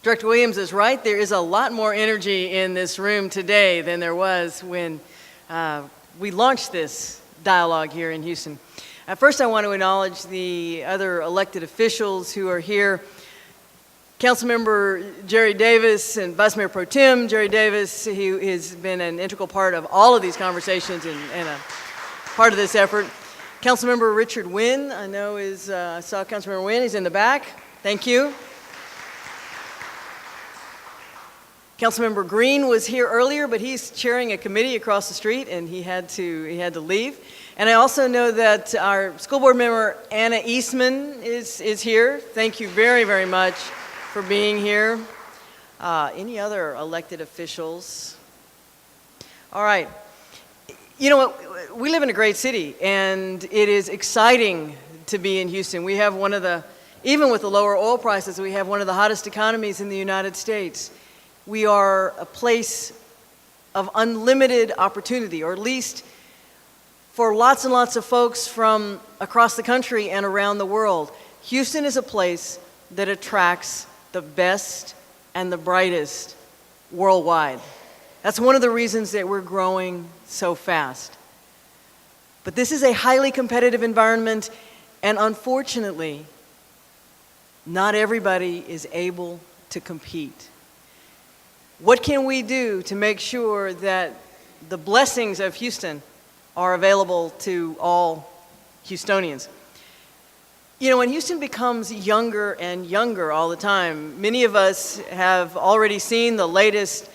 Director Williams is right. There is a lot more energy in this room today than there was when we launched this dialogue here in Houston. First, I want to acknowledge the other elected officials who are here. Councilmember Jerry Davis and Vice Mayor Pro Tem Jerry Davis, who has been an integral part of all of these conversations and a part of this effort. Councilmember Richard Wynn, I know is, I saw Councilmember Wynn, he's in the back. Thank you. Councilmember Green was here earlier, but he's chairing a committee across the street and he had to leave. And I also know that our school board member, Anna Eastman, is here. Thank you very, very much for being here. Any other elected officials? All right. You know what? We live in a great city, and it is exciting to be in Houston. We have one of the, even with the lower oil prices, we have one of the hottest economies in the United States. We are a place of unlimited opportunity, or at least for lots and lots of folks from across the country and around the world. Houston is a place that attracts the best and the brightest worldwide. That's one of the reasons that we're growing so fast. But this is a highly competitive environment, and unfortunately, not everybody is able to compete. What can we do to make sure that the blessings of Houston are available to all Houstonians? You know, when Houston becomes younger and younger all the time, many of us have already seen the latest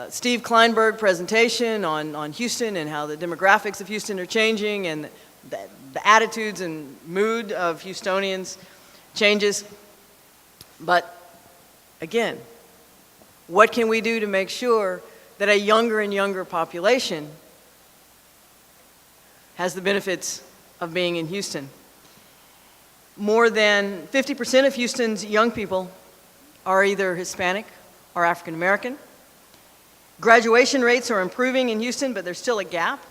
Steve Kleinberg presentation on Houston and how the demographics of Houston are changing and the attitudes and mood of Houstonians changes. But again, what can we do to make sure that a younger and younger population has the benefits of being in Houston? More than 50% of Houston's young people are either Hispanic or African American. Graduation rates are improving in Houston, but there's still a gap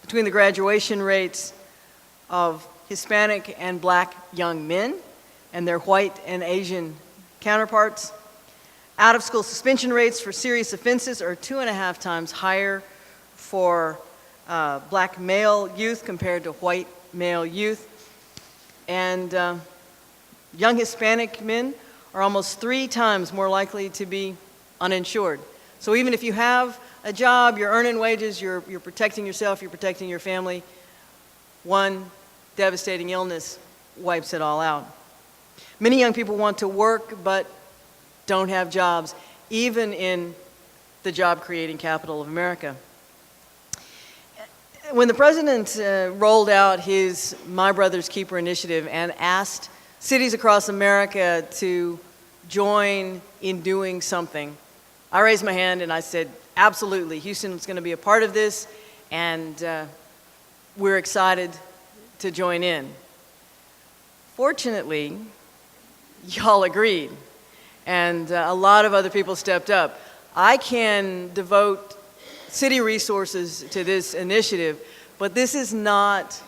between the graduation rates of Hispanic and Black young men and their white and Asian counterparts. Out-of-school suspension rates for serious offenses are 2.5 times higher for Black male youth compared to white male youth. And young Hispanic men are almost 3 times more likely to be uninsured. So even if you have a job, you're earning wages, you're protecting yourself, you're protecting your family, one devastating illness wipes it all out. Many young people want to work but don't have jobs, even in the job-creating capital of America. When the president rolled out his My Brother's Keeper initiative and asked cities across America to join in doing something, I raised my hand and I said, absolutely, Houston's going to be a part of this, and we're excited to join in. Fortunately, y'all agreed, and a lot of other people stepped up. I can devote city resources to this initiative, but this is not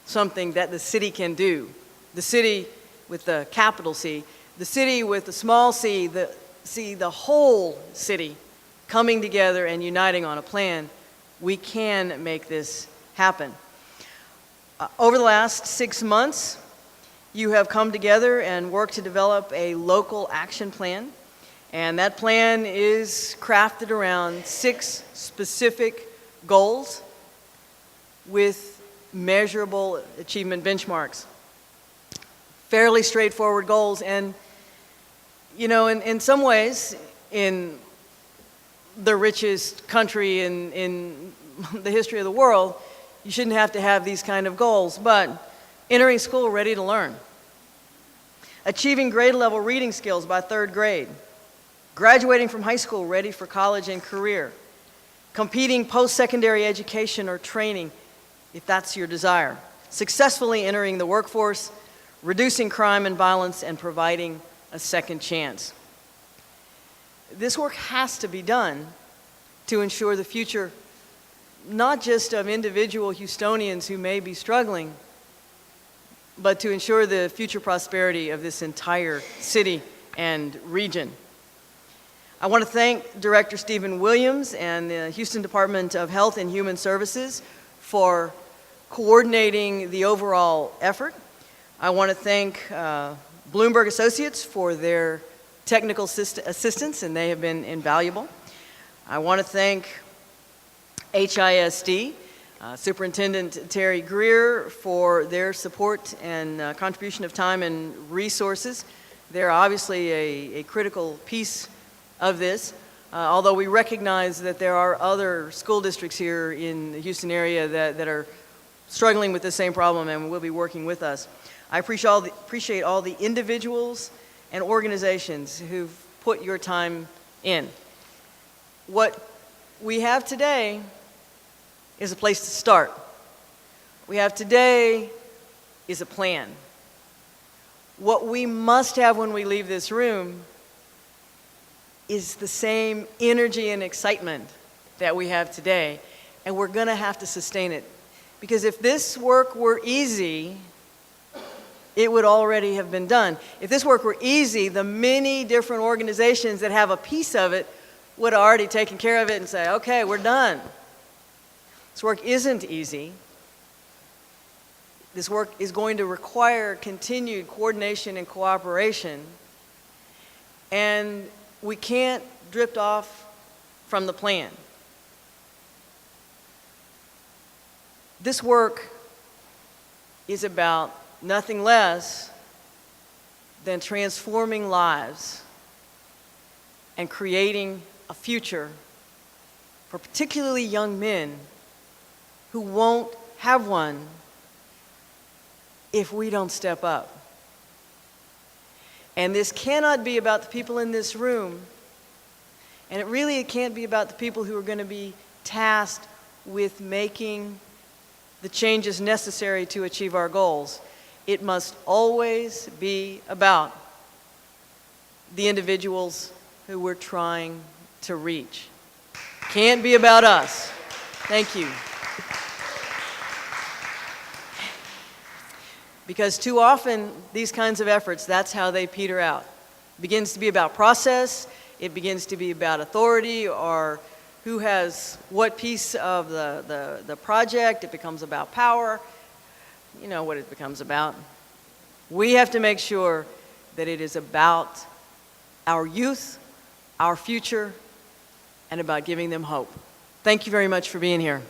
something that the city can do. The city with the capital C, the city with the small c, the whole city coming together and uniting on a plan, we can make this happen. Over the last 6 months, you have come together and worked to develop a local action plan. And that plan is crafted around 6 specific goals with measurable achievement benchmarks. Fairly straightforward goals. And, you know, in some ways, in the richest country in the history of the world, you shouldn't have to have these kind of goals. But entering school ready to learn. Achieving grade level reading skills by 3rd grade. Graduating from high school ready for college and career. Completing post-secondary education or training, if that's your desire. Successfully entering the workforce, reducing crime and violence, and providing a second chance. This work has to be done to ensure the future, not just of individual Houstonians who may be struggling, but to ensure the future prosperity of this entire city and region. I want to thank Director Stephen Williams and the Houston Department of Health and Human Services for coordinating the overall effort. I want to thank Bloomberg Associates for their technical assistance, and they have been invaluable. I want to thank HISD, Superintendent Terry Greer, for their support and contribution of time and resources. They're obviously a critical piece of this, although we recognize that there are other school districts here in the Houston area that are struggling with the same problem and will be working with us. I appreciate all the individuals and organizations who've put your time in. What we have today is a place to start. What we have today is a plan. What we must have when we leave this room is the same energy and excitement that we have today, and we're going to have to sustain it. Because if this work were easy, it would already have been done. If this work were easy, the many different organizations that have a piece of it would have already taken care of it and say, okay, we're done. This work isn't easy. This work is going to require continued coordination and cooperation, and we can't drift off from the plan. This work is about nothing less than transforming lives and creating a future for particularly young men who won't have one if we don't step up. And this cannot be about the people in this room, and it can't be about the people who are going to be tasked with making the changes necessary to achieve our goals. It must always be about the individuals who we're trying to reach. Can't be about us. Thank you. Because too often, these kinds of efforts, that's how they peter out. It begins to be about process, it begins to be about authority, or who has what piece of the project. It becomes about power. You know what it becomes about. We have to make sure that it is about our youth, our future, and about giving them hope. Thank you very much for being here.